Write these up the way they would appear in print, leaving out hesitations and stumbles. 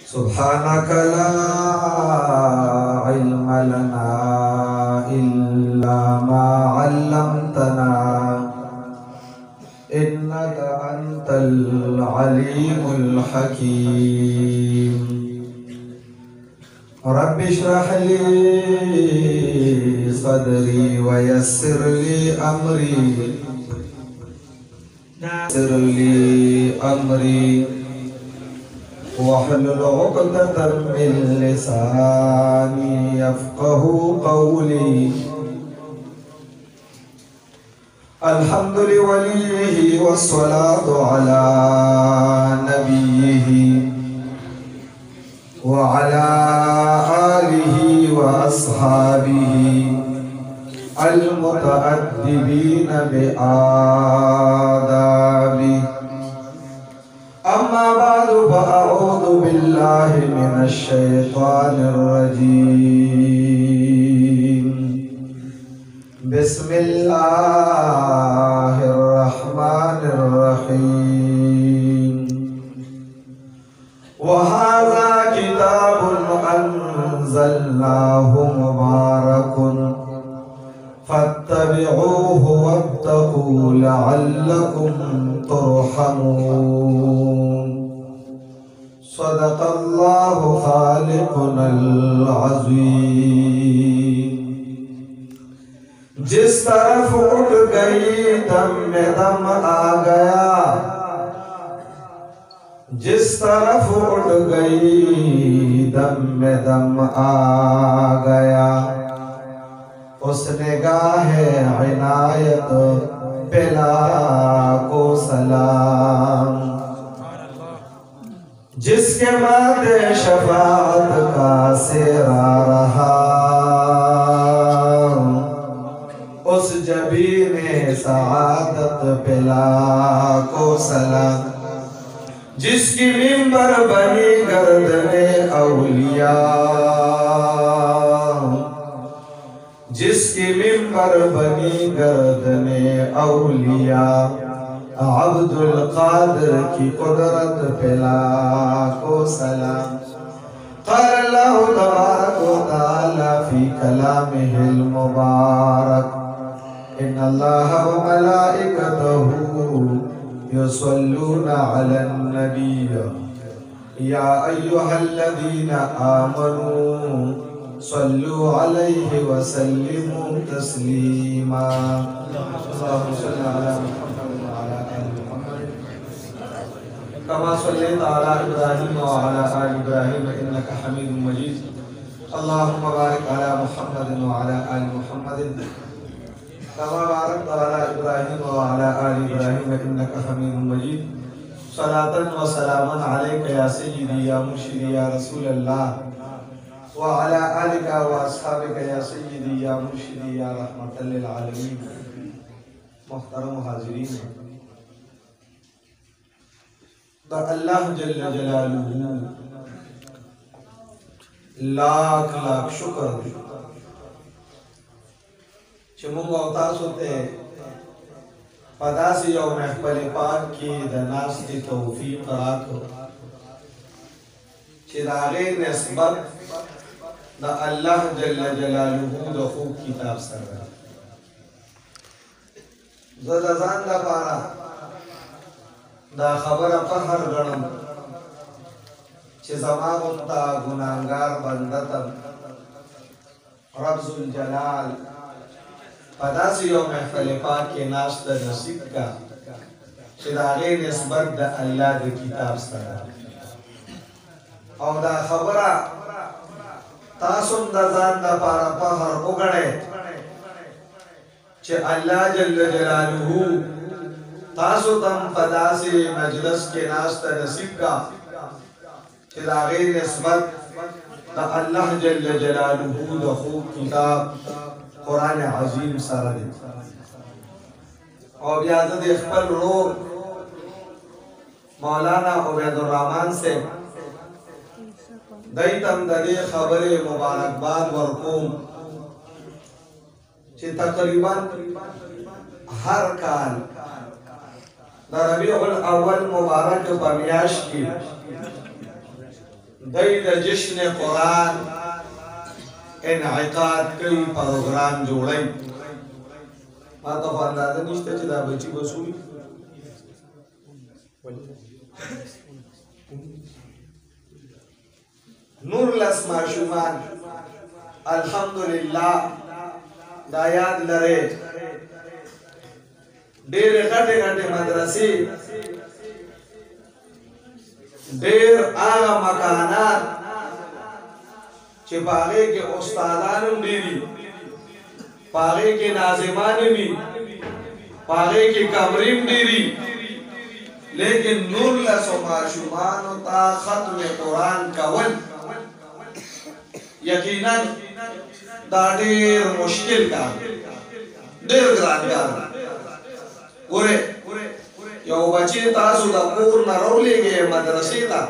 सुब्हानक ला इल्म लना इल्ला मा अल्लमतना इन्नका अंतल अलीमुल हकीम। रब्बि इश्रह ली सदरी व यस्सिर ली अमरी वहलुल उक़दतम मिन लिसानी यफ़क़हू क़ौली। अल्हम्दुलिल्लाहि वलिय्यिही वस्सलातु अला नबिय्यिही व अला आलिही व अस्हाबिही अल-मुतअद्दिबीन बिआदाबी। अम्मा बादु फ़अऊज़ु बिल्लाहि मिनश शैतानिर रजीम। बिस्मिल्लाहिर रहमानिर रहीम। व हाज़ा किताबुन अंज़लनाहु मुबारकुन फत्तबिऊहु वत्तक़ू लअल्लकुम तुरहमून। सदक़ल्लाहु ख़ालिक़ुल अज़ीम। जिस तरफ उठ गई दम में दम आ गया, जिस तरफ उठ गई दम में दम आ गया, उस निगाहे इनायत पिला को सलाम। जिसके माथे शफाअत का सेरा रहा, उस जबीने सआदत पिला को सलाम। जिसकी मिंबर बनी गर्दने औलिया, जिसकी मिंबर बनी गर्दने औलिया, अब्दुल कादिर की कुदरत पिला को सलाम। क़ाल अल्लाहु तबारक व तआला फी कलामिहिल मुबारक, इन्नल्लाहा व मलाइकतहू युसल्लूना अलन नबी या अय्युहल्लज़ीना आमनू सल्लु अलैहि व सल्लिमू तस्लीमा। अल्लाहुम्मा सल्लि अला मुहम्मद व अला आलि मुहम्मद कमा सल्लैता अला इब्राहीम व अला आलि इब्राहीम इन्नका हमीदुम मजीद। अल्लाहुम्मा बारिक अला मुहम्मद व अला आलि मुहम्मद कमा बारकता अला इब्राहीम व अला आलि इब्राहीम इन्नका हमीदुम मजीद। सलातन व सलामन अलैका या सय्यदी या मुर्शिदी या रसूल अल्लाह व अला आलिका व अस्हाबिका या सय्यदी या मुर्शिदी या रहमतल लिल आलमीन। मुहतरम हाज़िरीन, तो अल्लाह जल्ल जलालुहु लाख लाख शुक्र कि मुंग अवतास होते पदासी और महफल पाक की दनास की तौफीक रात हो चिरागे निस्बत द अल्लाह जल्ल जलालुहु द खूब किताब सर ज़दज़ान द पारा द खबर फहर गणम चे ज़मा मुंता गुनाहगार बंदतम रब्ज़ुल जलाल पदासी और महफल पाक के नाश द नसीब का चिरागे निस्बत द अल्लाह द किताब सर और द खबरा तासुम द जान द पारा पहर उगड़े चे अल्लाह जल्ल जलालुहु तासु तम पदासी मजलस के नाश्ता नसीब का चिरागे निस्बत द अल्लाह जल्ल जलालुहु द खूब किताब कुरान अजीम सर और इजाज़त इख्बल रो मौलाना उबैदुर रहमान से दैतम दरे खबरे मुबारकबाद वरकुम चे तकरीबन हर काल रबीउल अव्वल मुबारक बमियाश की دای د جشن قرآن انعقاد کوي پروګرام جوړي ما ته خو اندازه نشته چې دا بچي وسوي نور لس ماشومان الحمدلله دا یاد لري ډېر غټه غټه مدرسې ډېر هغه مکانات چې پاغه کې استادانو ډېری پاغه کې ناظمان وي پاغه کې کمریم ډېری لیکن نور لسو ماشومان تا ختم قرآن کول یقینا دا ډېر مشکل کار ډېر ګران کار ګوره یو بچی تاسو د کور نه راولېږئ مدرسې ته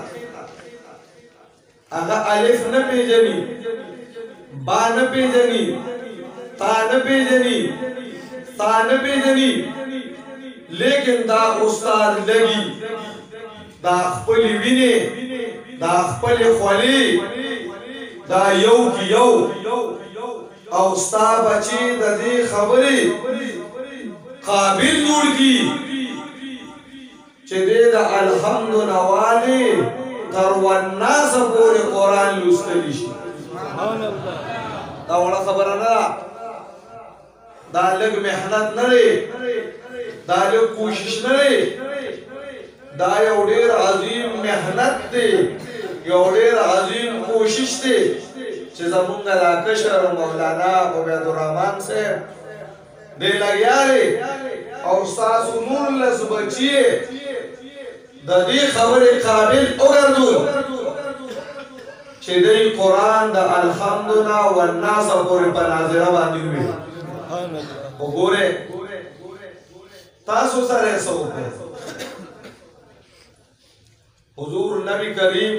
هغه الف نه پیژني با نه پیژني تا نه پیژني تا نه پیژني لیکن دا استاد لګي دا خپلې وینې دا خپلې خولې دا یو کی یو او ستا بچی د دې خبرې قابل جوړ کی چې دې د الحمد نوالي تر والناس پورې قرآن لوستلی شي دا وړه خبره نه دا لږ محنت نه دی دا لږ کوشش نه دی دا یو ډېر عظیم محنت دی یو ډېر عظیم کوشش دی چې زمونږ دا کشر مولانا عبید الرحمن صاحب دی لګیا دی او ستاسو نولس بچي د دې خبرې قابل وګرځول چې دوی قرآن د الحمدنا والناس پورې په ناظره باندې وي وګوره تاسو سره څه وکړه حضور نبی کریم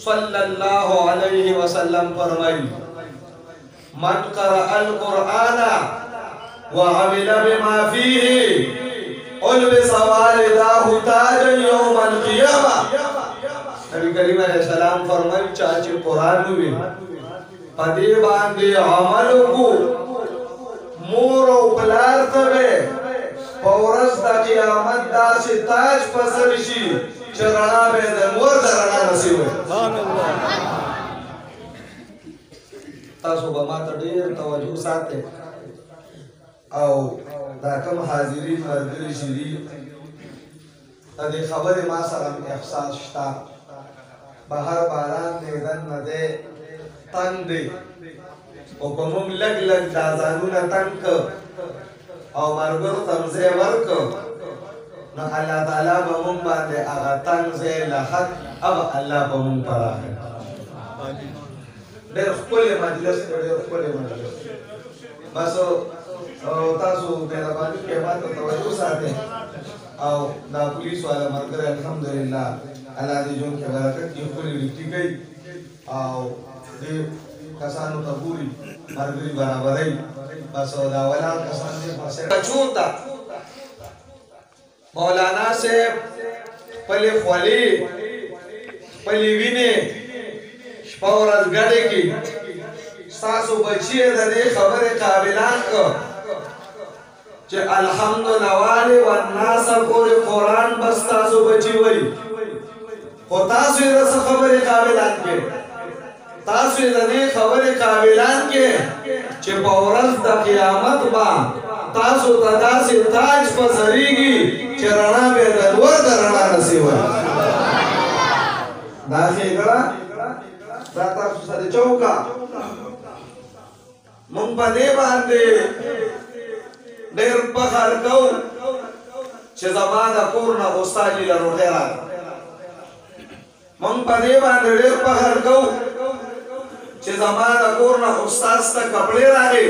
صلی الله علیه وسلم فرمایي من قرأ القرآن وعمل بما فيه البس والداه تاجا يوم القيامه نبی کریم علیہ السلام فرمایي چې قرآن وي پدې باندې عمل کو مور او پلار ته په ورځ د قیامت داسې تاج په سر شي چې رڼا به د مور د رڼا نصیب وي تاسو به ما ته ډېر توجه ساتئ او دا کوم حاضرین ملګري چې دي د دې خبرې ما سره احساس شته بهر باران دی دننه دی تنګ دی او که موږ لږ لږ دا ځانونه تنګ کړو او ملګرو ته ځای ورکړو نو الله تعالی به موږ باندې هغه تنګ ځای له حد هغه الله به موږ پراخ کړي ډېر ښکلی مجلس دی ډېر ښکلی مجلس بس تاسو مهرباني کې ما ته توجه ساتئ او دا پولیس والا ملګری الحمدلله الله دې ژوند کې برکت کړي ښکلې ډیوټي کوي او دې کسانو ته ګوري ملګري برابروي بس دا ولان کسان دې بچو ته مولانا صاحب خپلې خولې خپلې وینې شپه ورځ ګډې کړي ستاسو بچي د دې خبرې قابلان کړه چې الحمد نوالي والناس پورې قرآن بس تاسو بچي وایي خو تاسو یې د څه خبرې قابلان کړئ تاسو یې د دې خبرې قابلان کړئ چې په ورځ د قیامت به تاسو ته داسې تاج په سریږي چې رڼا به د لور د رڼا نصیب وي دا ښېګړه دا تاسو سره چوکه مونږ په دې باندې ډېر فخر کوو چې زما د کور نه استاد یې له روټۍ راغله مونږ په دې باندې ډېر فخر کوو چې زما د کور نه استاد ته کپړې راغلې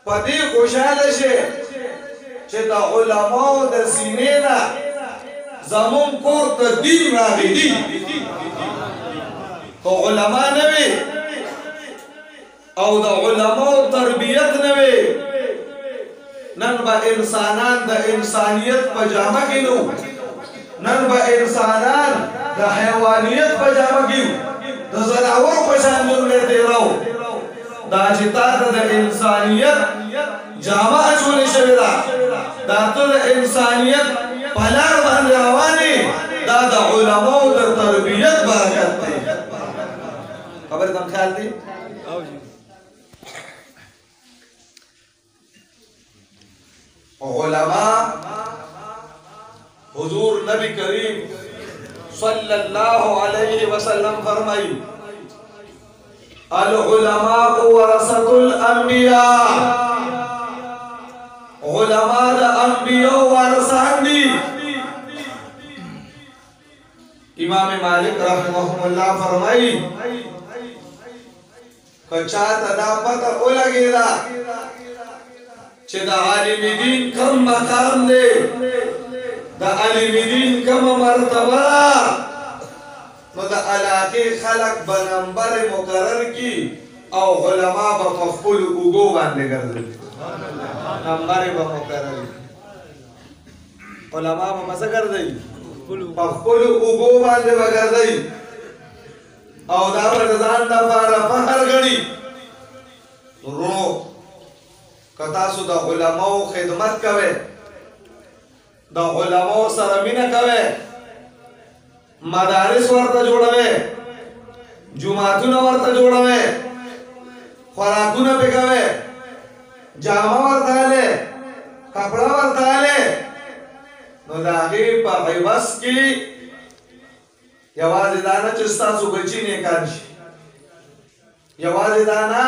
په دې خوشحاله شي چې د علماو د سینې نه زمونږ کور ته دین راغلی که علما نه وي او د علماو تربیت نه وي نن به انسانان د انسانیت په جامه کې نو نن با انسانان د حیوانیت په جامه کې د زناور په شان جوړې دی راو دا چې تا د انسانیت جامه اچولې شوې ده دا ته د انسانیت په لار باندې روانې دا د علماو د تربیت برکت دی خبر تم خیال دی علماء حضور نبی کریم صلی اللہ علیہ وسلم فرمائی العلماء ورثۃ الانبیاء علماء د انبیاء ورثان دي امام مالک رحمه الله فرمائی کچا تدا پتہ ولګیدا چې د عالم دین کم مقام دی د عالم دین کم مرتبه نو د علاقه خلق بنمبر مقرر کی او علماء په خپل اوګو باندې ګرځي نمبر به مقرر علماء په مزه ګرځي په خپل اوګو باندې ګرځي او دا ځان د لپاره فخر غړي ورو کتا سو د علماء خدمت کوي د علماء سره مینه کوي مدارس ورته جوړوي جمعهونه ورته جوړوي خوراکونه پکوي جامه ورته له کپڑا ورته له نو دا غي په عوض کې یوازې دا نه چې تاسو بچی نه کانشي یوازې دا نه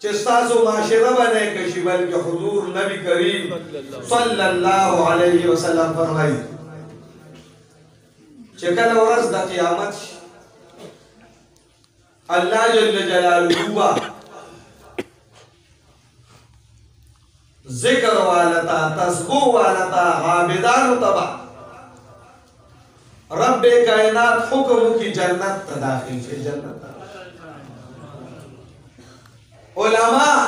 چې تاسو معاشره باندې کشي بلکې حضور نبی کریم صلی الله علیه وسلم فرمایي چې کله ورځ د قیامت الله جل جلاله ذکر والتا تسبیح والتا عابدان تبع رب کائنات حکم کی جنت داخل شي جنت علماء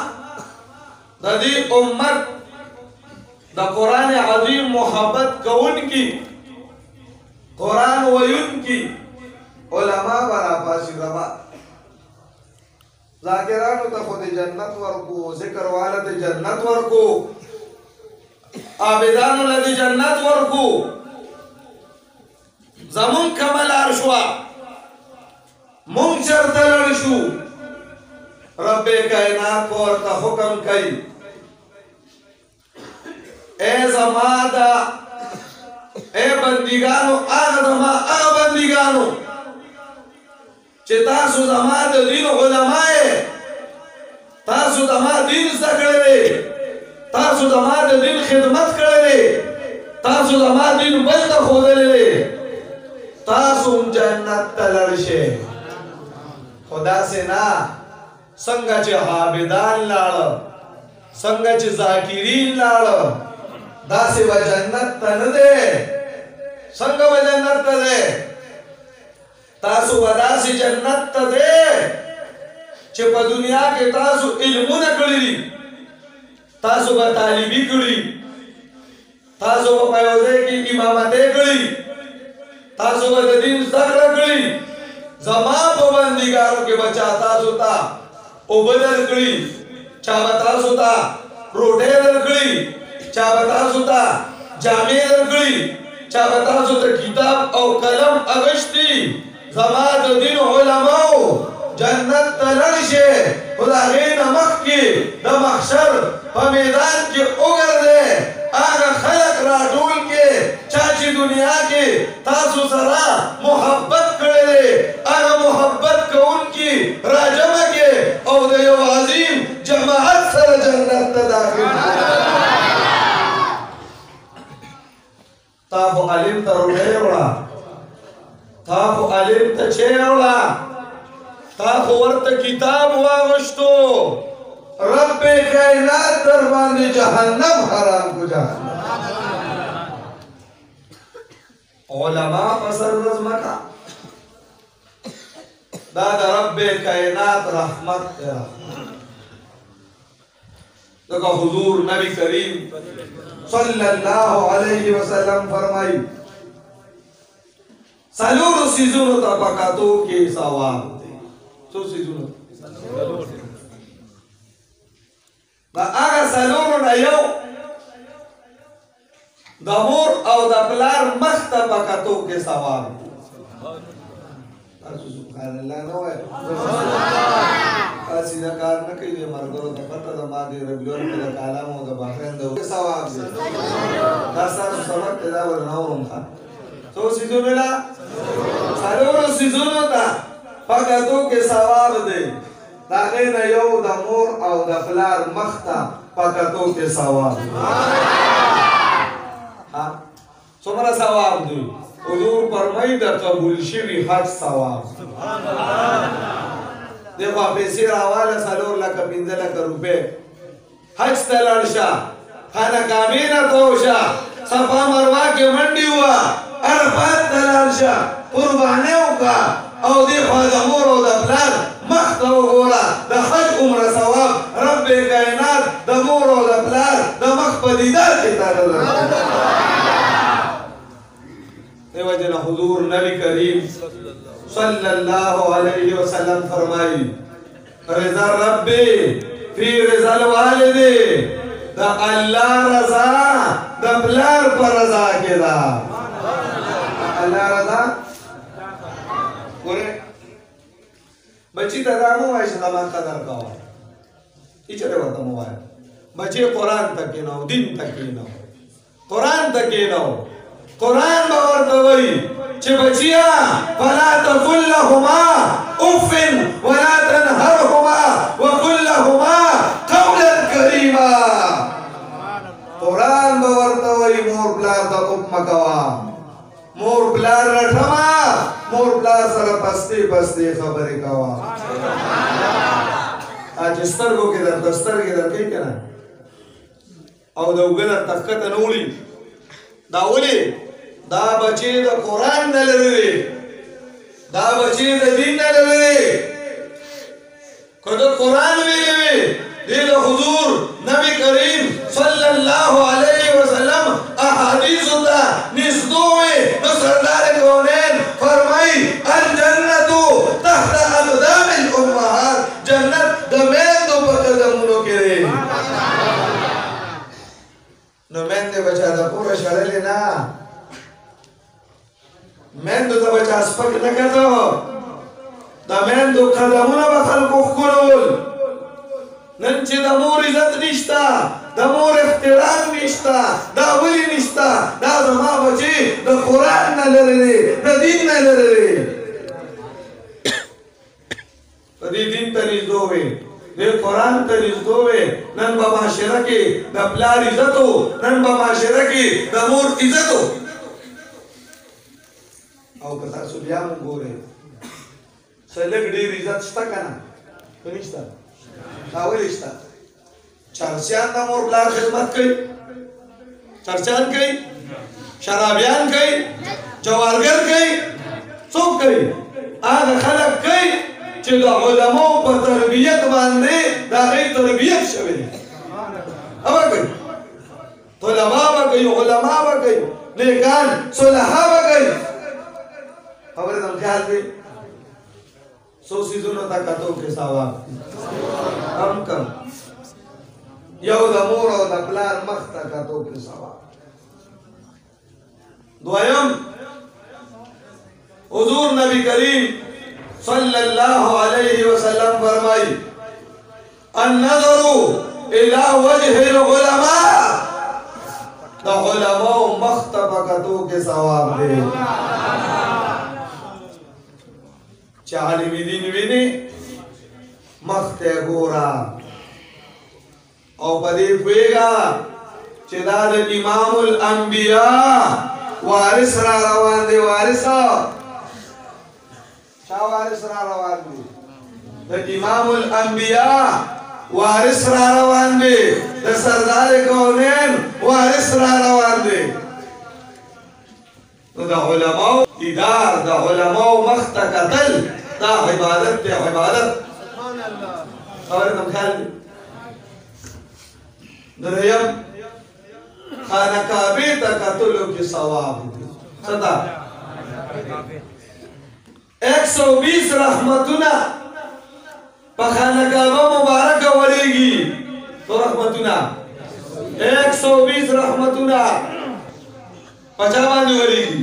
د دې امت د قران عظیم محبت کون کی قران وین کی علماء برا پاسی ربا ذاکرانو ته خود جنت ورکو ذکر والد جنت ورکو عابدانو لدی جنت ورکو زمون کمل عرشوا مون چرته لړشو رب کائنات ورته حکم کوي اے زمادا اے بندگانو آغا بندگانو چې تاسو زما د دین علماء تاسو زما دین زده کړی تاسو زما د دین خدمت کړی تاسو زما دین بل ته ښودلی تاسو جنت ته لاړ شئ خدا سے نه څنګه چې عابدان لاړ څنګه چې ذاکرین لاړ داسې به جنت ته نه دی څنګه به جنت ته دی تاسو به داسې جنت ته دی چې په دنیا کې تاسو علمونه کړي دي تاسو به طالبي کړي تاسو به په یو ځای کې امامتې کړي تاسو به د دین زده کړه کړي زما په بندګانو کې به چا تاسو ته اوبه درکړي چا به تاسو ته روټۍ درکړي چا به تاسو ته جامې درکړي چا به تاسو ته کتاب او قلم اغشتي زما د دین علماو جنت ته لاړ شئ خو د هغې نه مخکې د محشر په میدان کې وګرځئ هغه خلق راټول کې چا چې دنیا کې تاسو سره محبت کړی دی هغه محبت کوونکي راجمع کې او د یو عظیم جماعت سره جنت ته داخل تا خو علم ته روډۍ وړه تا خو علم ته چی وړه تا خو ورته کتاب واغشتو رب کائنات در باندې جهنم حرام کو جهنم علماء پسر رزمکا دا رب کائنات رحمت तो हुजूर नबी करीम सल्लल्लाहु अलैहि वसल्लम फरमाई सलूर सीजुनो तबकातो के सवाब सो सीजुनो दा आगा सलूर न यो दमोर औ दपलार मख्त तबकातो के सवाब सुबहानल्लाह नो है सीधा कार न कहीं मरगरो दा पता दा मागे रबियोर दा कालामो दा बाखरन दा के सवाब दासा सबक दा वर नाउम था तो सीजुनला सलूर सीजुनो ता पकातो के सवाब दे दागे न यो दमोर औ दपलार मख्त पकातो के सवाब हां सोमरा सवाब दे हुजूर फरमाई दा कबूल शिवी हज सवाब देखो पैसे हवाला सलोर लाख 15 लाख रुपए हज तलाशा खाना कामीना तोशा सफा मरवा के मंडी हुआ अरफात तलाशा कुर्बानियों का और देखो दमोर और दपलार मख्त गोरा द हज उम्र सवाब रब कायनात दमोर और दपलार द मखपदीदार की तरह वजह हुजूर नबी करीम सल्लल्लाहु अलैहि वसल्लम फरमाई रज़ा रब्बी फी रज़ल वालिदी द अल्लाह रज़ा द प्लार पर रज़ा के दा अल्लाह रज़ा बोले बच्ची तदामो ऐसे दमा कदर का हो इचरे वता मोबाइल बच्चे कुरान तक के ना दिन तक के ना कुरान तक के ना कुरान बावर दवाई चे बचिया फला तकुल लहुमा उफिन वला तनहरहुमा वकुल लहुमा कौलन करीमा कुरान बावर दवाई मोर प्लार दा उपमकवा मोर प्लार रठमा मोर प्लार सर पस्ती पस्ती खबरे कवा आज स्तर को के दस्तर के दर के ना औ दउगला तखत नूली दाउली दा बच्चे द कुरान न लरे दा बच्चे द दीन न लरे कदो कुरान वेले दे द हुजूर नबी करीम सल्लल्लाहु अलैहि वसल्लम अहादीस दा निस्दो में न सरदार कौनैन फरमाई अल जन्नतु तहत अक़दाम अल उम्महात जन्नत द में दो कदमों के रे न मैं दे बचा दा पूरा शरले ना मैं तो तब चास्पक न कहता हो दमेन दो खदमुना बखल को कुलोल नंचे दमोर इज्जत निश्ता दमोर इख्तिराम निश्ता दावली निश्ता दा जमा बचे द कुरान न लरे द दीन न लरे दी दीन तरीज दोवे दे कुरान तरीज दोवे नन बाबा शरके द प्लार इज्जतो नन बाबा शरके द मोर इज्जतो और कथा सुलिया मुगोरे सलग डी इज्जत स्ता kana कनिष्ठा आवलिष्ठा चर्चान दा मोर प्लार खिदमत कई चर्चान कई शराबियान कई जवारगर कई सब कई आग खलक कई چې د علماء په تربیت باندې دا غي تربیت شوی اوبه کوي طلباء کوي علماء کوي نیکان صلحاء کوي خبره د خیال دی سو سيزونو تا کتو کې ثواب کم یو د مور او د پلار مخ تا کتو کې ثواب دویم حضور نبی کریم सल्लल्लाहु अलैहि वसल्लम फरमाई अन्नज़रु इला वजहिल उलमा द उलमा मख्तबकतो के सवाब दे चाली विदिन विनी मख्ते गोरा और पदे हुएगा चिदाद इमामुल अंबिया वारिस रवान दे वारिसा वारिस रवान दे द इमामुल अंबिया वारिस रवान दे द सरदार कौनैन वारिस रवान दे तो द उलमा इदार द उलमा मख्तकतल दा इबादत ते इबादत सुभान अल्लाह और तुम ख्याल دریم خانه کعبه ته کتلو کې ثواب دی صدا 120 رحمتونه په خانه کعبه مبارکه ورېږي تو رحمتونه 120 رحمتونه په چا باندې ورېږي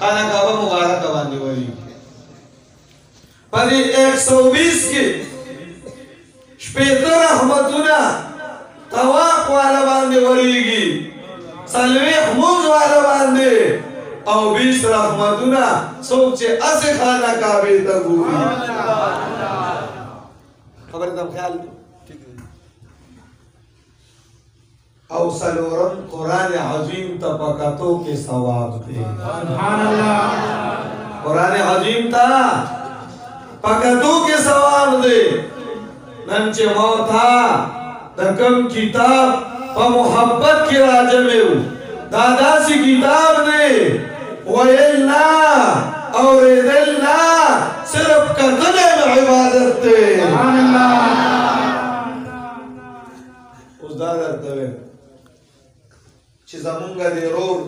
خانه کعبه مبارکه باندې ورېږي په دې 120 کې شپېته رحمتونه طواف والا باندې ورېږي څلوېښت مونځ والا باندې او 20 رحمتونه څوک چې اسې خانه کعبې ته ګوري خبرې ته خیال او څلورم قرآن عظیم ته په کتو کې ثواب دی سبحان الله قرآن عظیم ته په کتو کې ثواب دی نن چې موت د کوم کتاب په محبت کې راجمې وو دا داسې کتاب دی ویل نه اورېدل نه صرف کتل عبادت دی سبحان الله اوس دا درته وایم چې زمونږ د رور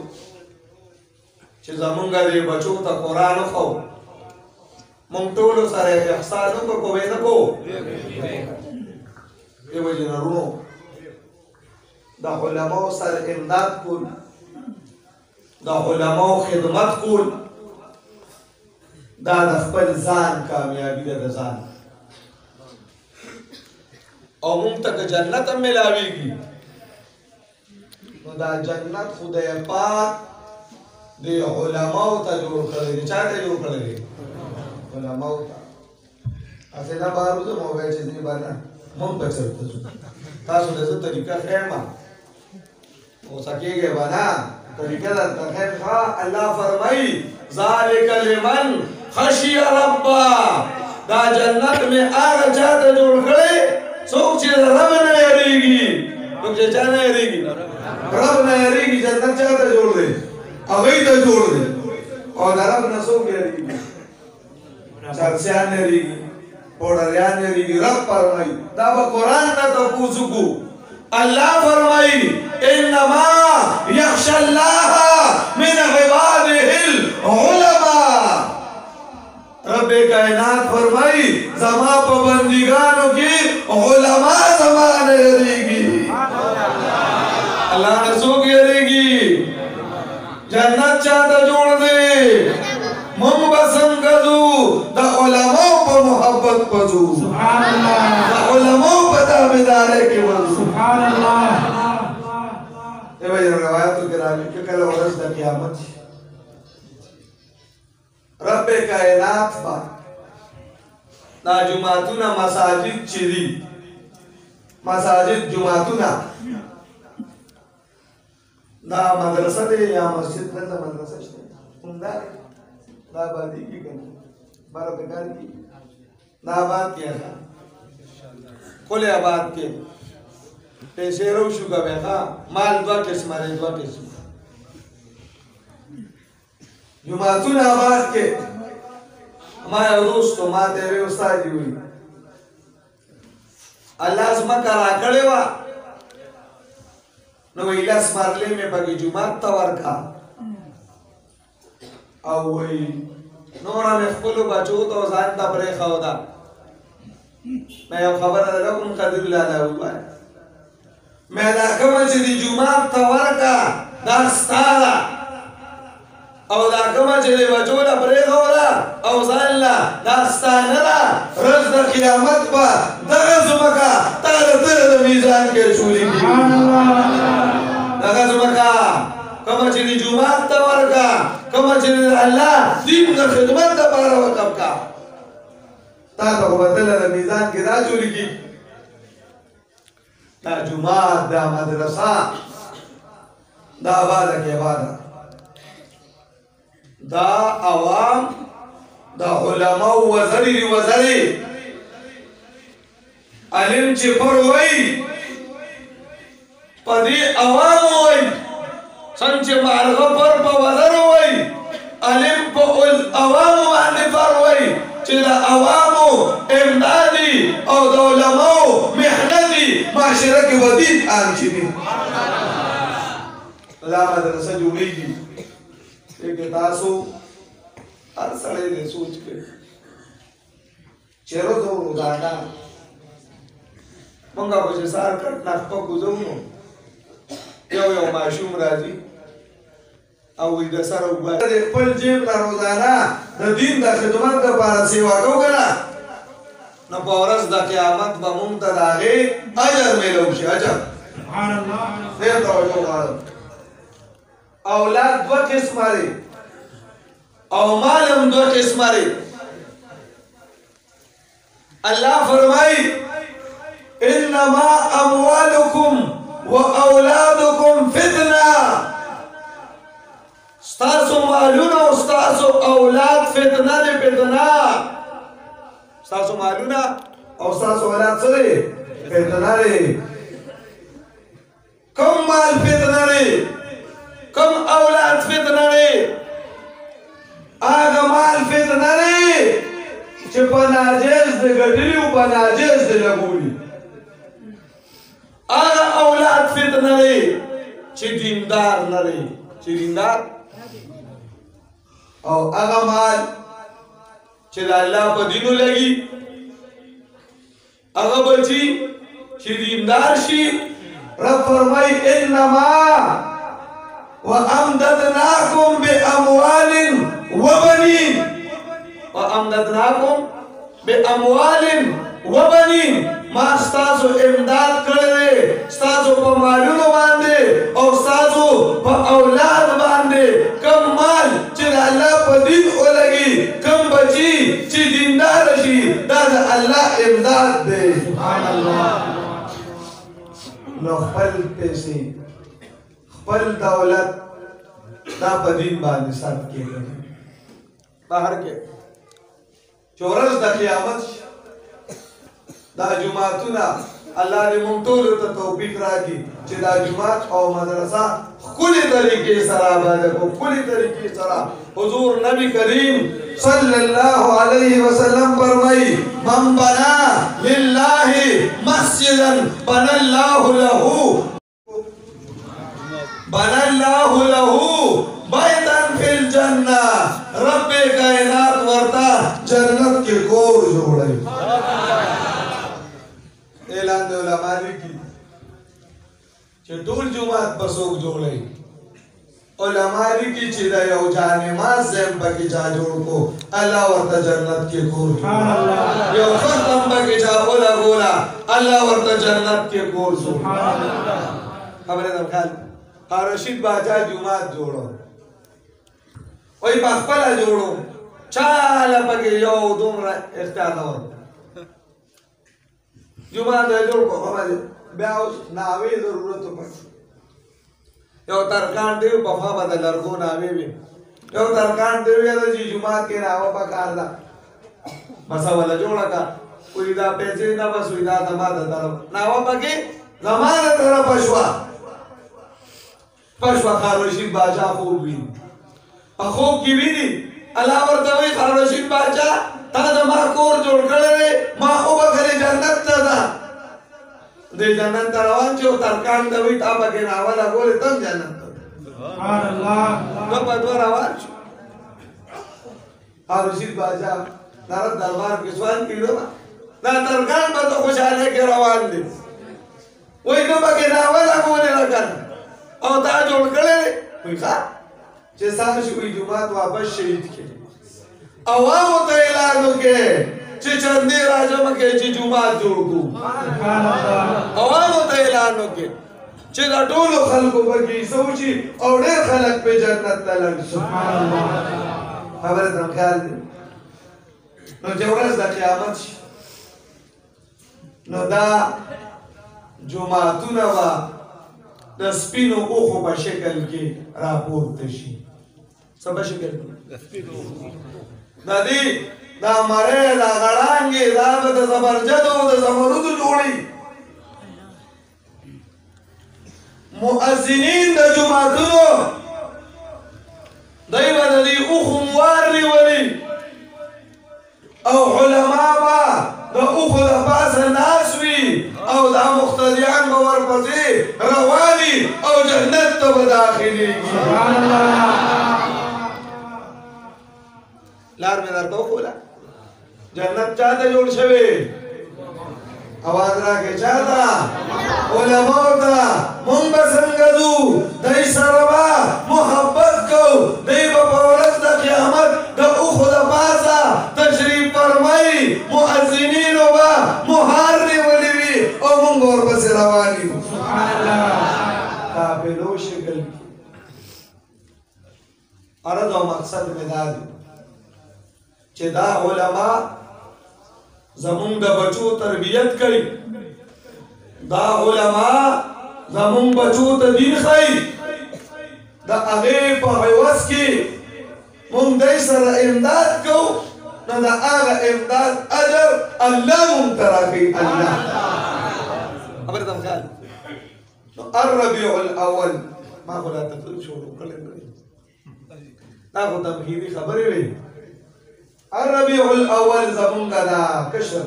چې زمونږ د بچو ته قرآن وښو مونږ ټولو سره احسان وکړو کو ویې نه کو دیو وجه نه رونو د علماو سره امداد کول د علماو خدمت کول دا د خپل ځان کامیابي ده د ځان او مونږ ته که جنت هم ملاویږي نو دا جنت خدای پاک د علماو ته جوړ کړی دی چا ته جوړ کړی دی علماو ته هسې نه بهر وځو موبایل چې دی باندې مونږ به چېرته ځو تاسو د زه طریقه ښیم اوسه کېږئ به نه طریقه درته ښیم ښه الله فرمایي ذلک لمن خشی ربه دا جنت مې هغه چا ته جوړ کړی څوک چې د رب نه یېرېږي څوک چې چا نه یېرېږي رب نه یېرېږي جنت چا ته جوړ دی هغوی ته جوړ دی او د رب نه څوک یېرېږي چرسیان یېرېږي پوډریان یېرېږي رب فرمایي دا به قرآن نه تپوس وکړو الله فرمایي انما یخشى الله من عباده العلماء رب کائنات فرمائی زما پا بندگانوں کی علماء زمان یریگی اللہ نسوک یریگی جنت چاہتا جوڑ دے مم بسم کدو دا علماء پا محبت پزو سبحان اللہ دا علماء پتا بدارے کی وزو سبحان اللہ یہ وجہ روایتو کرامی کہ کل ورز دا قیامت رب کائنات با دا جماعتونا مساجد چی دی مساجد جماعتونا دا مدرسه دی یا مسجد دا مدرسه شده دا بادی کی کنی بارا بکار کی دا آباد کیا تھا کل آباد کے پیسے رو شکا بیخا مال دوا قسم آرے دوا قسم جماعتون آباد کے ہمارے دوست تو ماں تیرے استادی ہوئی اللہ اسما کرا کڑے وا نو ایلاس مارلے میں پاکی جماعت تاور کا او وی نورا میں خلو بچو تو زانتا برے خوادا میں یو خبر لکم قدر لالا ہوا ہے میں دا کما چی دی جماعت تاور کا داستارا او دا کما چې دی بچو له پرېښوله او ځان له داستانه ده ورځ د قیامت به دغه ځمکه تا د ده د میزان کې اچولې کېږي دغه ځمکه کومه چې دی جومات ته ورکړه کومه چې دی د الله دین د خدمت دپاره وقف کړه تا ته خو به دله د میزان کې دا جوړې کېږي دا جومات دا مدرسه دا آباده کې آباده دا عوام دا علماء وزری علم چی پر ہوئی پا دی عوام ہوئی سنچ مارغا پر پا وزر ہوئی علم پا عوام معنی پر ہوئی چی دا عوام امدادی او دا علماء محنتی معاشره کې ودین عام شي دا مدرسه جوړیږي چې تاسو هر سړی دې سوچ کړئ چې روزانه مونږ به چې سهار کټ نخپه کوزو نو یو ماشوم راځي او د سره وګړي د خپل جیب نه روزانه د دین د خدمت لپاره سیوا کوو کنه نو په ورځ د قیامت به مونږ ته د هغې اجر میلو شي اجر سبحان الله ډېر توجه غواړم اولاد دوه قسمه دی او مال هم دوه قسمه دی الله فرمایي انما اموالکم واولادکم فتنه ستاسو مالونه او ستاسو اولاد فتنه دی فتنه ستاسو مالونه او ستاسو اولاد څه دی فتنه دی کم مال فتنه دی کم اولاد فتنه دی هغه مال فتنه دی چې په ناجیز د ګټلي او په ناجیز د لګولي هغه اولاد فتنه دی چې دیندار نه دی چې دیندار او هغه مال چې د الله په دینو لګي هغه بچي چې دیندار شي رب فرمایي انما وامددناکم باموال وبنین وامددناکم باموال وبنین ما ستاسو امداد کړی ستاسو په مالونو باندې او ستاسو په اولاد باندې کم مال چې د الله په دین ولګي کم بچي چې دیندار شي دا د الله امداد دی سبحان الله نو خپل پیسې خپل دولت دا په دین باندې سات کېږي بهر کې چې ورځ د قیامت دا جماعتونه الله دې موږ ټولو ته توفیق راکړي چې دا جماعت او مدرسه ښکلې طریقې سره آباده کړو ښکلې طریقې سره حضور نبی کریم صلی الله علیه وسلم فرمایي من بنا لله مسجدا بنا الله له بیتا فی الجنه رب کائنات ورته جنت کې کور جوړوي اعلان د علماء لیکي چې ټول جماعت په څوک جوړوي علماء لیکي چې دا یو جانماز زم پکې چا جوړ کو الله ورته جنت کې کور یو ختم پکې چا ولا ګولا الله ورته جنت کې کور سبحان الله خبره ده خال رشید باچا جماعت جوړو وای په خپل جوړو چاله پکې یو دومره اختیار نه جماعت جوړ کو باندې بیا اوس ناوې ضرورت پکې یو ترکان دی په فاما د لرګو ناوې وي یو ترکان دی چې جماعت کې راو پکار دا بس ولا جوړه کا کوئی دا پیسې نه بس وي دا زماده طرف ناو پکې زماده طرف پښوا خان رشید باچا خوب وی خوب کې ویني الله ورته وی خان رشید باچا تا د ما کور جوړ کړی ما او بغیر جنت ته ده د جنت ته روان چې ترکان د وی تا پکې راواله ګولې تم جنت سبحان الله نو په دوه روان شو خان رشید باچا نارد دربار کې سوال کړو دا ترکان به خوشاله کې روان دي وای نو پکې راواله ګولې راکنه او دا جوړ کړی وای ښه چې سم شي وي جماعت واپس شهید کړي عوامو ته اعلان وکړي چې چندې راجم کې چې جماعت جوړ کړو عوامو ته اعلان وکړي چې دا ټولو خلکو پکې سوچي او ډېر خلک په جنت ته لاړ سبحان الله خبره ده خیال دی نو چې ورځ د قیامت شي نو دا جماعتونه به د سپینو اوخو په شکل کې راپورته شي څه په شکل کې دا دې دا مړې دا غړانګې دا د زبرجدو د زمرودو جوړي مؤذنین د جماعتونو دای به د دې اوخو موار نیولي او علما به د اوخو د پاسه ناست وي او دا مقتدیان نیکان باور پسی روانی او جنت تو بداخلی سبحان اللہ لار میں در تو کھولا جنت چاہتے جوڑ شوی آواز را کے چاہتا علماء تا منبسنگدو دی سربا محبت کو دی بپورت دا قیامت دا اخد پاسا تشریف فرمائی مؤذنین و با محارنی ولیوی او منگور بس روانی سبحان اللہ قابلو شکل کی ارد و مقصد میں دادی چه دا علماء زمون دا بچو تربیت کئی دا علماء زمون بچو تا دین خی دا اغیب و حیوز کی من دی سر امداد کو نا دا آغا امداد اجر اللہ منتراکی اللہ ابر دم خیال الربیع الاول ما خلا تقریب شروع کرلیں نا خو تمہیدی خبری ہوئی الربيع الأول زمونگا دا کشر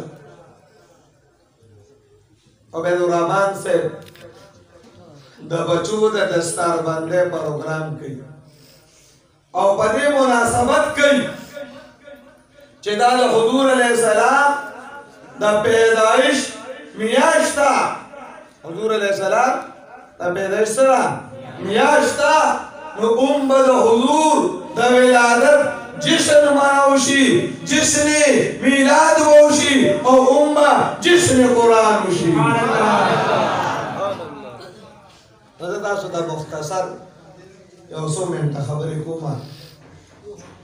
عبید الرحمن سے دا بچو دا دستار بندے پروگرام کی او پدی مناسبت کی چی دا حضور علیہ السلام دا پیدائش میاشتا حضور علیہ السلام دا پیدائش سرا میاشتا نو دا حضور دا ولادت جشن مناوشی جشن میلاد ووشی او امہ جشن قرآن وشی حضرت آسو دا مختصر یو سو منٹا خبری کوما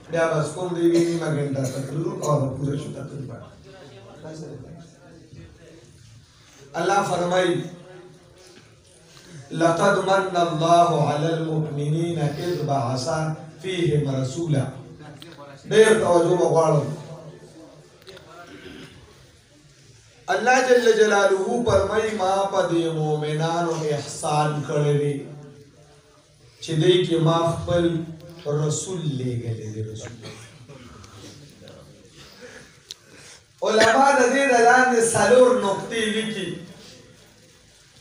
بیا بس کم دیوی نیمہ گھنٹا تقریر اور پورے شو تقریر اللہ فرمائی لقد من اللہ علی المؤمنین اذ بعث فیہم رسولا دیر توجہ مغوارم اللہ جل جلالہ فرمائی ما پا دی مومنان و احسان کردی چی دی کی ما خپل رسول لے گلے دی رسول علماء دا دی دلان دی سالور نقطی لکی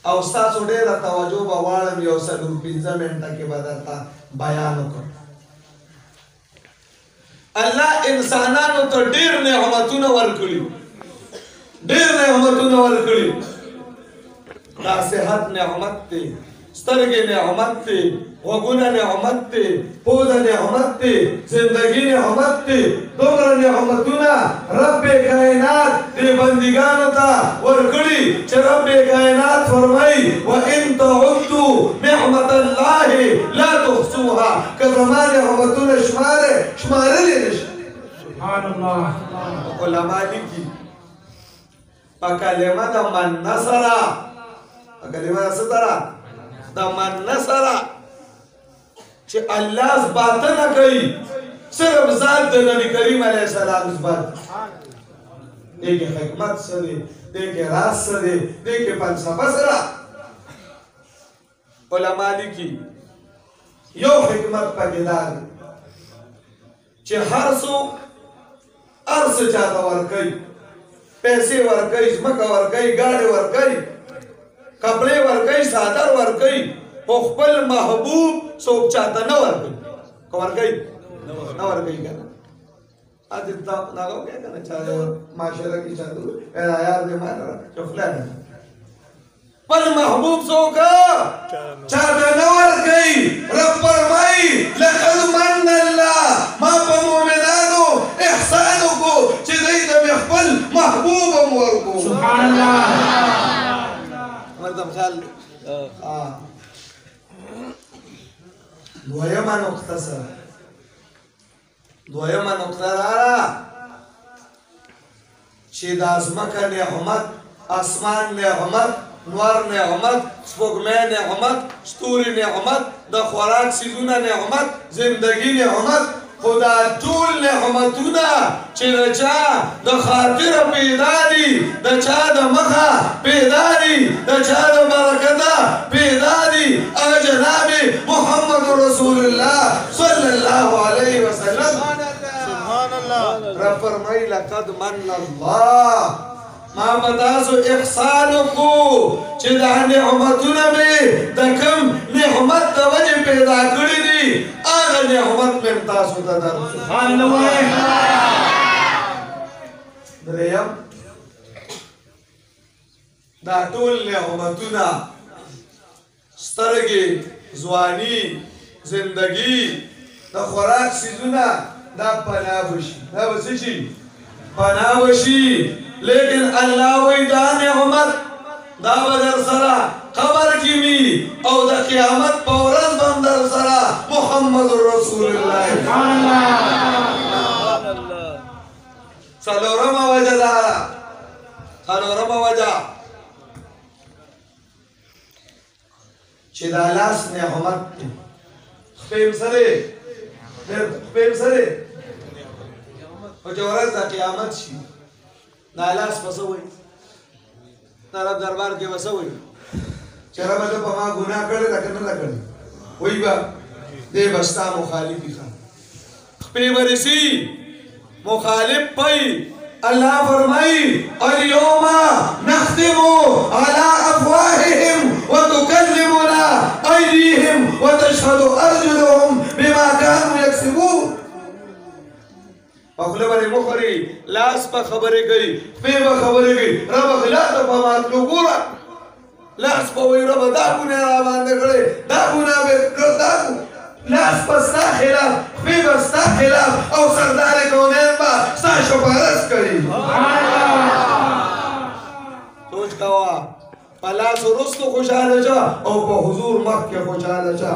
او ستاسو دیر توجہ مغوارم یو سالور پینزا منٹا کے بدرتا بیانو کر اللہ انسانانو تو ډیر نعمتونه ورکړي ډیر نعمتونه ورکړي دا صحت نعمت دی سترګې نعمت دی غوږونه نعمت دی پوزه نعمت دی زندگی نعمت دی دومره نعمتونه رب کائنات دی بندگانو ته ورکړي چې رب کائنات فرمایي وان تعدوا نعمت الله لا تحصوها که زما نعمتونه شمارلی نشي سبحان اللہ علماء لیکي په کلمه د من نصره په کلمه د ستره د من نصره چې الله اثباتنه کوي صرف ذات د نبی کریم علیه السلام اثبات دیکھے حکمت سره دیکھے راز سره دیکھے فلسفه سره علماء لیکي یو حکمت پکې دا چې هر څوک ارس چاہتا ورکئی پیسے ورکئی ځمکه ورکئی گاڑی ورکئی کپڑے ورکئی صادر ورکئی خپل محبوب څوک چاہتا نه ورکئی کو ورکئی نه ورکئی کنه اته تا ناګو کې کنه چا معاشره کې چاہتا یار دې مانه چخلانه پر محبوب څوک چاہتا نه ورکئی رب فرمای لقد من الله ما په مومنانو احسانو کو چې دې د خپل محبوب ورکو سبحان اللہ مردم خیال دویما نقطه سره دویما نقطه دارا چې د ازمکه نعمت اسمان نعمت نور نعمت سپوږمۍ نعمت ستوري نعمت د خوراک سیزونه نعمت زندگی نعمت خدا ټول نعمتونه چې رچا د خاطر پیدا دي د چا د مخه پیدا دي د چا د برکت پیدا دي او جناب محمد رسول الله صلی الله علیه وسلم سبحان الله رب فرمای لقد من الله ما پتاسو احسان کو چې دا نعمتونه مې د کوم نعمت د وجې پیدا کړي دي هغه نعمت مې تاسو ته درکړو. سبحان الله. دریم دا ټول نعمتونه سترګې ځواني زندگی د خوراک سیزونه دا پناه بشي دا به څه شي پناه بشي لیکن الله وی دا نعمت دا به در سره قبر کې وي او د قیامت په ورځ به هم در سره محمد رسول الله. څلورمه وجه دا ده څلورمه وجه چې دا لاس نعمت دی. خپیم سره خپیم سره او چې ورځ د قیامت شي دا لاس به څه وایي د رب دربار کې به څه وایي چې ربه ته په ما ګناه کړې ده که نه ده کړې وایي به دی به ستا مخالفي ښه خپې به رسي مخالف پي الله فرمایي اليوم نختم على افواههم وتكلمنا ايديهم وتشهد ارجلهم بما كانوا يكسبون. خپل باندې مخري لاس په خبرې کوي په خبرې کوي رب خلاص په ماتلو ګوره لاس په وی رب دا ګونه را باندې کړي دا ګونه به کړدا لاس پستا خلاف په پستا خلاف او سردار کونین با ستا شپارس کړي. سوچ کوا پلاس رستو خوشاله جا او په حضور مخ کې خوشاله جا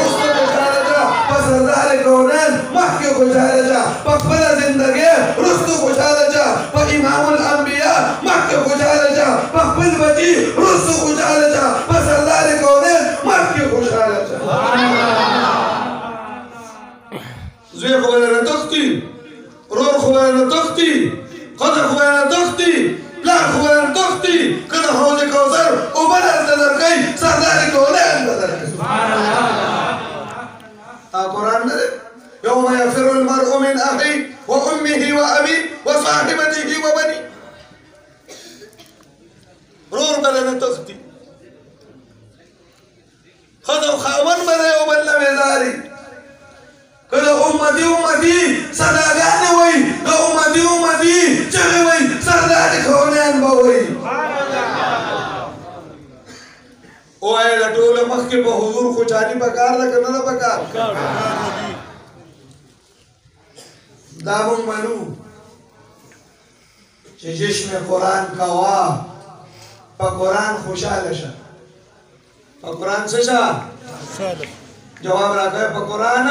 رستو خوشاله جا په سردار کونین مخ کې خوشاله جا په خپل زندګي رستو خوشاله جا په امام الانبیاء مخ کې خوشاله جا په خپل بچي رستو خوشاله جا په سردار کونین مخ کې خوشاله جا. زوی خو نه تختی رور خو نه تختی قدر خو نه تختی لا خو نه تختی کله حوض کوثر او بدر درکې سردار کونین بدر. سبحان الله. قرآن نه يوم يفر المرء من أخيه وأمه وأبيه وصاحبته وبنيه رور بدل تختی خذوا خاون بدل وبل مداري کله امتی امتی صداګان وای د امتی امتی چې وای سردار کونین به وای او اې د ټول مخ کې په حضور خو چالي پکار ده کنه نه پکار دا مونږ منو چې جشن قرآن کوا په قرآن خوشاله شه په قرآن څه شه جواب راکړه په قرآن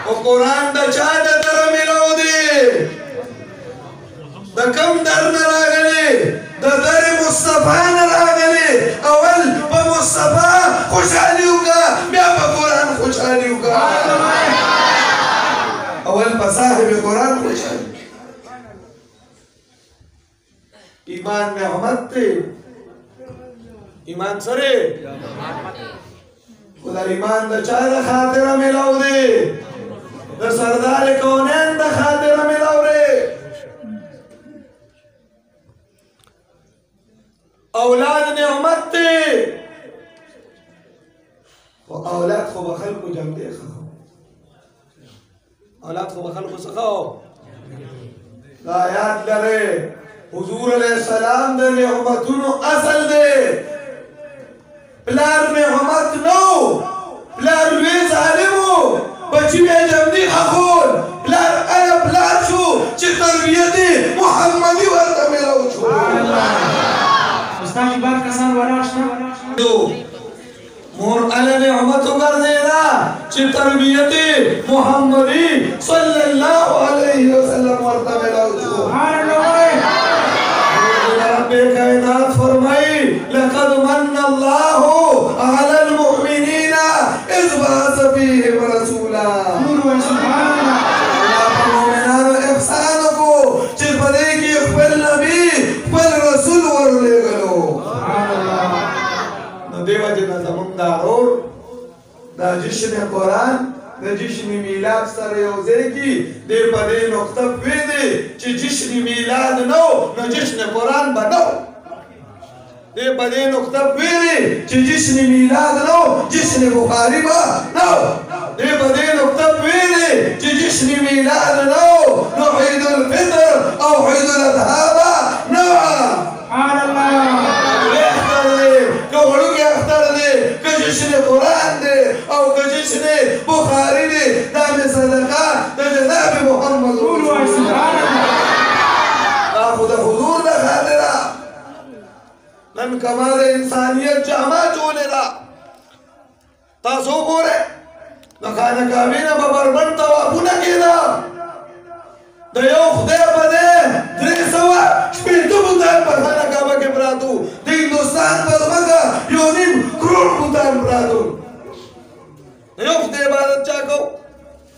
او قرآن د چا د در ملو دی د کم در نه راغلی د در مصطفی نه راغلی اول په مصطفی خوشحالي وکړه بیا په قرآن خوشحالي وکړه اول په صاحب قرآن خوشحالي. ایمان نعمت دی ایمان سره خدا ایمان د چا د خاطره ملاو دی د سردار کونین د خاطره ملاو دی. اولاد نعمت دی خو اولاد خو به خلکو جمع دی اولاد خو به خلکو څخه دا آیات لري حضور علیہ السلام د نعمتونو اصل دی. پلار نعمت نو پلار لوی ظالمو بچی بیا جمدی خخول پلار ایا پلار شو چې تربیت محمدی ورته ملو شو. استاد بار کسان وراشنا مور علی نعمت وګرځیدا چې تربیت محمدی صلی الله علیه وسلم ورته ملو شو. سبحان الله. رب کائنات فرمائی لقد من الله على المؤمنين اذ بعث فيهم رسولا. سبحان الله. المؤمنانو احسان کو چې په دې کې خپل نبی خپل رسول ورلېږلو. سبحان الله. نو دیو جن زمونږ دا اور دا جشن قرآن د جشن میلاد سره یو ځای کړي دې په دې نقطه پوه دی چې جشن میلاد نه نو جشن قرآن به نه دې په دې نقطه پوه دی چې جشن میلاد نه جشن بخاري به نه دې په دې نقطه پوه دی چې جشن میلاد نه نو عید الفطر او عید الاضحى به نه سبحان الله اختر دی که وړوکی اختر دی که جشن قرآن دی او که جشن بخاري دی دا مې صدقه د جناب محمد رسول الله سبحان الله دا خو د حضور د خاطره نن کما د انسانیت جامه چولې ده تاسو وګورئ د خانه کعبې نه به بربنډ طوافونه کېده د یو خدای په دی 300 بوتان په خانه کعبه کې پراته وو د هندوستان په ځمکه 1.5 کروڑ بوتان پراته وو د یو خدای عبادت چا کوو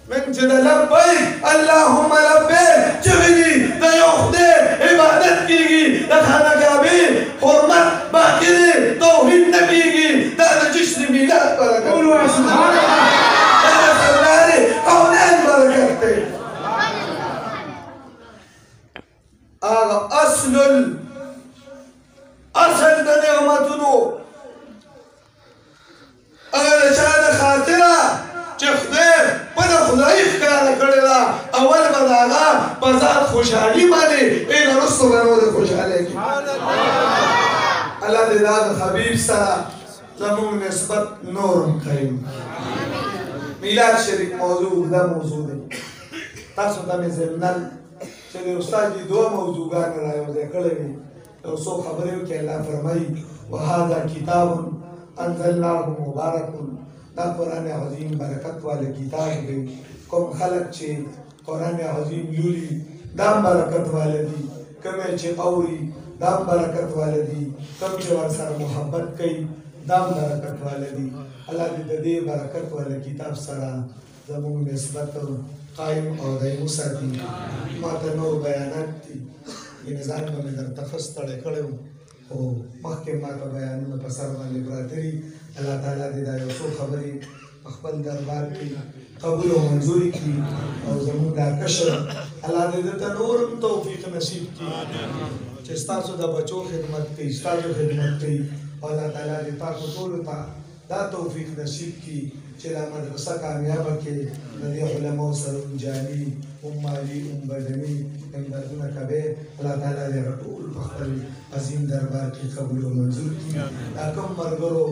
من چې د لبیک اللهم لبیک چغې دي د یو خدای عبادت کېږي د خانه کعبې حرمت باقي دی توحید نه کېږي دا د جشن میلاد برکت سبحان الله دا د سردار کونین برکت دی هغه اصل د نعمتونو هغه د چا د خاطره چې خدای په د خدای ښکاره کړې ده اول به د هغه په ذات خوشحالي باندې وروستو به نو د خوشحالۍ کې الله دې دا د حبیب سره زموږ نسبت نورم قیم میلاد شریف موضوع دا موضوع دی تاسو ته مې ضمناً چې د استاد دې دوه موضوعګانې را یوځای کړې وي یو څو خبرې وکړي الله فرمایي وهذا کتاب انزلناه مبارک دا قرآن عظیم برکت والا کتاب دی کوم خلک چې قرآن عظیم لولي دا برکت والا دي کوم چې اوري دا برکت والا دي کوم چې ورسره محبت کوي دا برکت والا دي الله دې د دې برکت والا کتاب سره زموږ نسبت قائم او دایمو ساتي ماته نور بیانات دي یعنې ځان به مې درته ښه ستړی کړی وم خو مخکې ماته بیانونه په سر باندې پراته دي الله تعالی دې دا یو څو خبرې په خپل دربار کې قبول او منظوري کړي او زموږ دا کشر الله دې درته نورم توفیق نصیب کړي چې ستاسو د بچو خدمت کوي ستاسو خدمت کوي او الله تعالی دې تاسو ټولو ته دا توفیق نصیب کړي چې دا مدرسه کامیابه کې د دې علماو سره جاني مالي بدني امدادونه کوي الله تعالی دې ټول په خپل عظیم دربار کې قبول او منظور کړي دا کوم ملګرو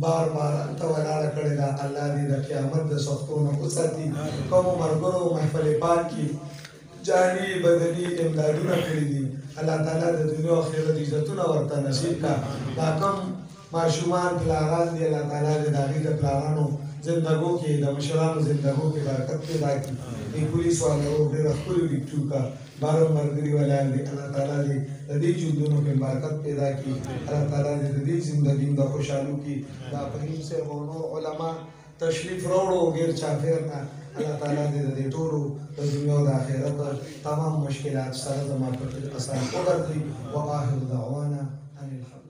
بار بار ته ولاړه کړې ده الله دې د قیامت د سختو نه وساتي کوم ملګرو محفل پاک کې جاني بدني امدادونه کړي دي الله تعالی د دنیا او آخرت عزتونه ورته نصیب کړه دا کوم ماشومان پلاران دي الله تعالی دې د هغې د پلارانو زندګو کې د مشرانو زندګو کې برکت پیدا کړي د پولیس والو ډېره ښکلې ویډیو کا بارو ملګري ولاړ دي الله تعالی دې د دې ژوندونو کې برکت پیدا کړي الله تعالی دې د دې زندګي د خوشحالو کې دا فهیم صاحب او نور علما تشریف راوړو غیر چاپېر نه الله تعالی دې د دې ټولو د دنیا او د آخرت تمام مشکلات سره زما په آسان وګرځي وآخر دعوانا ان الحمد